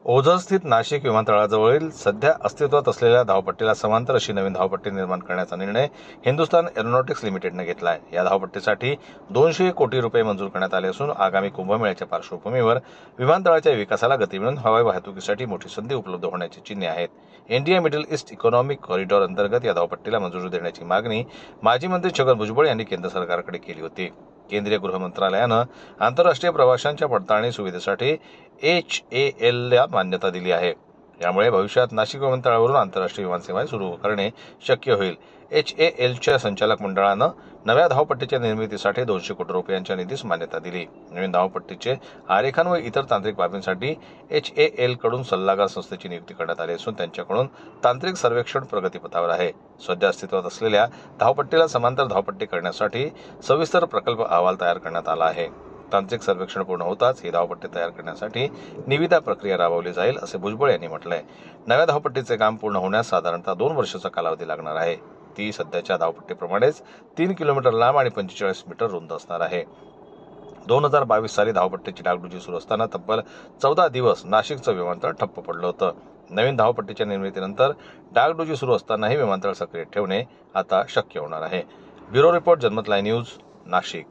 ओझर स्थित नाशिक विमानतळाजवळील सध्या अस्तित्वात असलेल्या धावपट्टीला समांतर अशी नवीन धावपट्टी निर्माण करण्याचा निर्णय हिंदुस्तान एरोनॉटिक्स लिमिटेडने घेतला आहे। या धावपट्टीसाठी 200 कोटी रुपये मंजूर करण्यात आले असून आगामी कुंभमेळ्याच्या पार्श्वभूमीवर विमानतळाच्या विकासाला गती मिळून हवाई वाहतुकीसाठी मोठी संधी उपलब्ध होण्याची चिन्हे आहेत। India middle east economic corridor अंतर्गत या धावपट्टीला मंजुरी देण्याची मागणी माजी मंत्री छगन भुजबळ यांनी केंद्र सरकारकडे केली होती। केंद्रीय गृह मंत्रालयानं आंतरराष्ट्रीय प्रवाशांच्या पडताळणी सुविधेसाठी HAL ला मान्यता दिली आहे। यामुळे भविष्यात नाशिक विमानतळावरून आंतरराष्ट्रीय विमानसेवा सुरू करणे शक्य होईल। HALच्या संचालक मंडळानं नव्या धावपट्टीच्या निर्मितीसाठी 200 कोटी रुपयांच्या निधीस मान्यता दिली। नवीन धावपट्टीचे आरेखन व इतर तांत्रिक बाबींसाठी HAL कडून सल्लागार संस्थेची नियुक्ती करण्यात आली असून त्यांच्याकडून तांत्रिक सर्वेक्षण प्रगतीपथावर आहे। सध्या अस्तित्वात असलेल्या धावपट्टीला समांतर धावपट्टी करण्यासाठी सविस्तर प्रकल्प अहवाल तयार करण्यात आला आहे। तांत्रिक सर्वेक्षण पूर्ण होताच ही धावपट्टी तयार करण्यासाठी निविदा प्रक्रिया राबवली जाईल असे भुजबळ यांनी म्हटलंय। नव्या धावपट्टीचे काम पूर्ण होण्यास साधारणतः 2 वर्षाचा कालावधी लागणार आहे। ती सध्याच्या धावपट्टीप्रमाणेच 3 किलोमीटर लांब आणि 45 मीटर रुंद असणार आहे। 2022 साली धावपट्टीची डागडुजी सुरू असताना तब्बल 14 दिवस नाशिकचं विमानतळ ठप्प पडलं होतं। नवीन धावपट्टीच्या निर्मितीनंतर डागडुजी सुरू असतानाही विमानतळ सक्रिय ठेवणे आता शक्य होणार आहे। ब्युरो रिपोर्ट, जनमत लाईव्ह न्यूज, नाशिक।